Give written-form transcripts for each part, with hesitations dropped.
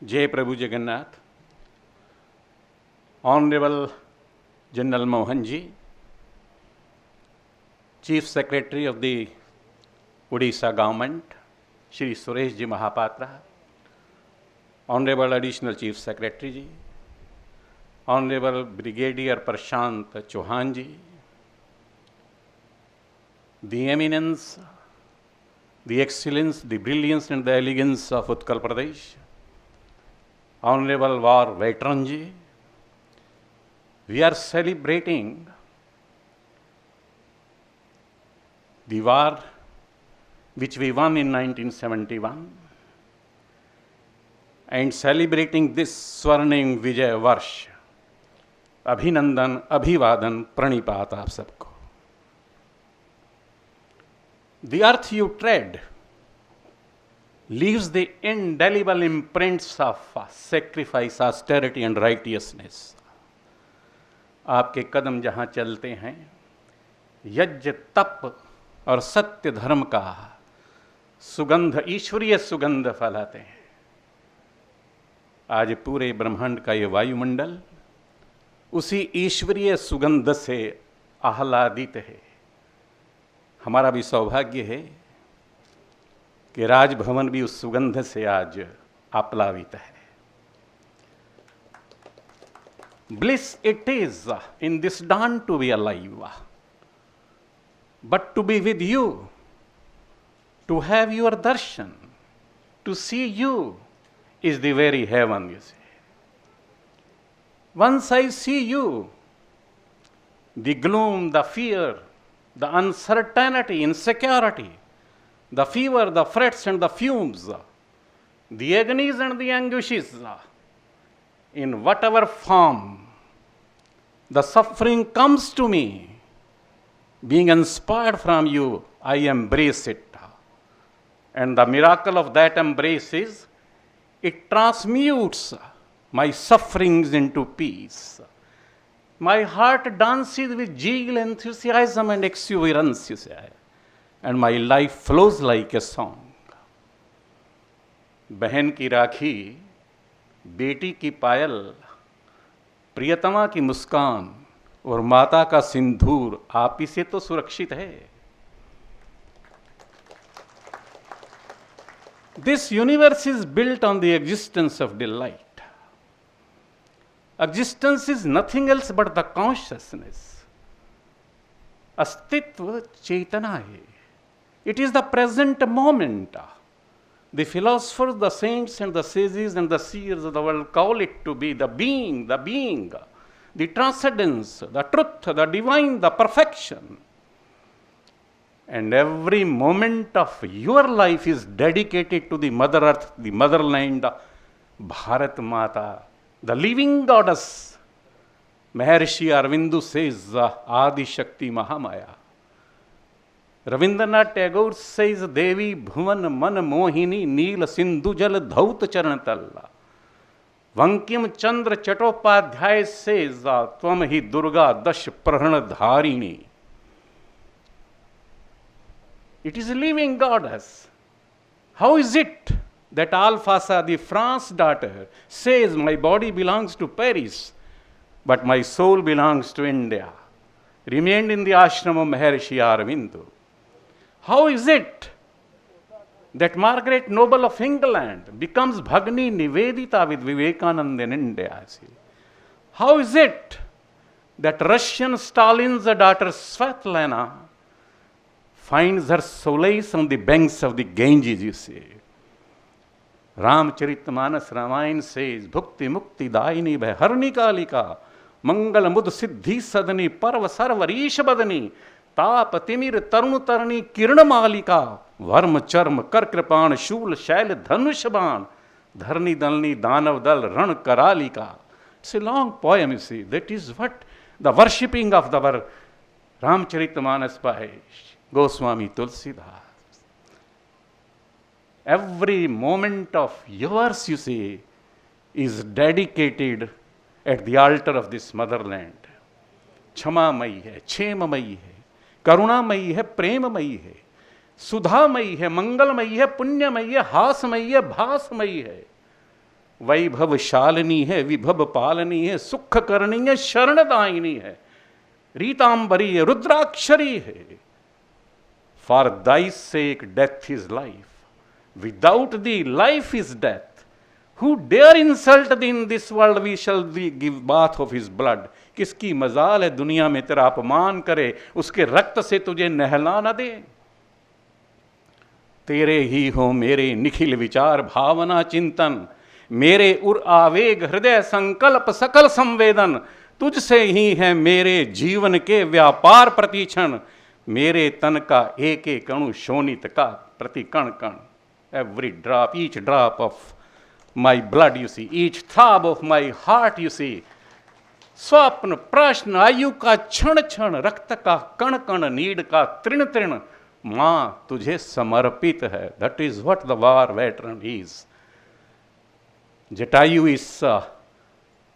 जय प्रभु Jagannath. Honorable General Mohan Ji, Chief Secretary of the Odisha Government, Shri Suresh Ji Mahapatra, Honorable Additional Chief Secretary Ji, Honorable Brigadier Prashant Chauhan Ji, the eminence, the excellence, the brilliance and the elegance of Utkal Pradesh, Honorable War Veteran Ji, we are celebrating the war which we won in 1971 and celebrating this Swarnim Vijay Varsh. Abhinandan, Abhivadan, Pranipat aap sabko. The earth you tread leaves the indelible imprints of sacrifice, austerity and righteousness. आपके कदम जहाँ चलते हैं यज्ञ तप और सत्य धर्म का सुगंध, ईश्वरीय सुगंध फैलाते हैं। आज पूरे ब्रह्मांड का ये वायुमंडल उसी ईश्वरीय सुगंध से आह्लादित है। हमारा भी सौभाग्य है कि राजभवन भी उस सुगंध से आज आप्लावित है। Bliss it is in this dawn to be alive, but to be with you, to have your darshan, to see you is the very heaven, you see. Once I see you, the gloom, the fear, the uncertainty, insecurity, the fever, the frets and the fumes, the agonies and the anguishes, in whatever form the suffering comes to me, being inspired from you, I embrace it. And the miracle of that embrace is, it transmutes my sufferings into peace. My heart dances with zeal, enthusiasm and exuberance, you say, and my life flows like a song. बहन की राखी, बेटी की पायल, प्रियतमा की मुस्कान और माता का सिंदूर आप ही से तो सुरक्षित है। This universe is built on the existence of delight. Existence is nothing else but the consciousness. अस्तित्व चेतना है. It is the present moment. The philosophers, the saints and the sages and the seers of the world call it to be the being, the transcendence, the truth, the divine, the perfection. And every moment of your life is dedicated to the Mother Earth, the motherland, Bharat Mata, the living goddess. Maharshi Aurobindo says, Adi Shakti Mahamaya. Rabindranath Tagore says, Devi Bhuvan Man Mohini Neel Sindhu Jal Dhaut Charan Talla. Vankim Chandra Chattopadhyay says, Tvam Hi Durga Dash Prahana Dharini. It is a living goddess. How is it that Alphasa, the France daughter, says, my body belongs to Paris, but my soul belongs to India, remained in the ashram of Maharshi Aurobindo? How is it that Margaret Noble of England becomes Bhagni Nivedita with Vivekananda in India? How is it that Russian Stalin's daughter Svetlana finds her solace on the banks of the Ganges, you see? Ramcharitmanas Ramayana says, Bhukti Mukti Daini Bharni Kalika, Mangal Mud Siddhi Sadani, Parva Sarvarisha Badani, ताप तिमिर तरुण तरणी किरण मालिका worm चर्म कर कृपाण शूल शैल धनुष बाण धरनी दलनी दानव दल रण करालिका. It's a long poem, you see. That is what the worshipping of our Ramcharitmanas by Goswami Tulsidas. Every moment of yours, you see, is dedicated at the altar of this motherland. क्षमामयी है, क्षेममयी है, करुणामयी है, प्रेममयी है, सुधामयी है, मंगलमयी है, पुण्यमयी है, हासमयी है, भासमयी है. वैभवशालिनी है, विभव पालनी है, सुख करनी है, शरणदायिनी है, रीतांबरी है, रुद्राक्षरी है। For thy sake death is life, without thee life is death. Who dare insult thee in this world, we shall give bath of his blood। किसकी मजाल है दुनिया में तेरा अपमान करे, उसके रक्त से तुझे नहला न दे। तेरे ही हो मेरे निखिल विचार भावना चिंतन, मेरे उर आवेग हृदय संकल्प सकल संवेदन, तुझसे ही है मेरे जीवन के व्यापार प्रतिक्षण। मेरे तन का एक एक अणु शोणित का प्रति कण कण, every drop, each drop of my blood you see, each throb of my heart you see। स्वप्न प्रश्न आयु का क्षण क्षण, रक्त का कण कण, नीड का तृण तृण, मां तुझे समर्पित है। That is what the war veteran is. Jatayu इस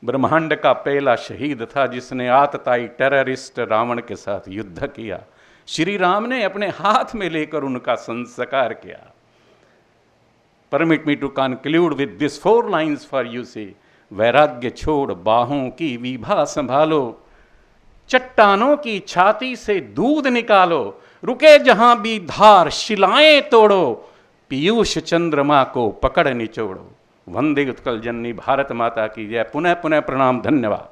ब्रह्मांड का पहला शहीद था जिसने आतताई टेररिस्ट रावण के साथ युद्ध किया। श्री राम ने अपने हाथ में लेकर उनका संस्कार किया। Permit me to conclude with these 4 lines for you see। वैराग्य छोड़ बाहों की विभा संभालो, चट्टानों की छाती से दूध निकालो, रुके जहां भी धार शिलाएं तोड़ो, पीयूष चंद्रमा को पकड़ निचोड़ो। वंदे उत्कल जननी भारत माता की जय। पुनः पुनः प्रणाम, धन्यवाद।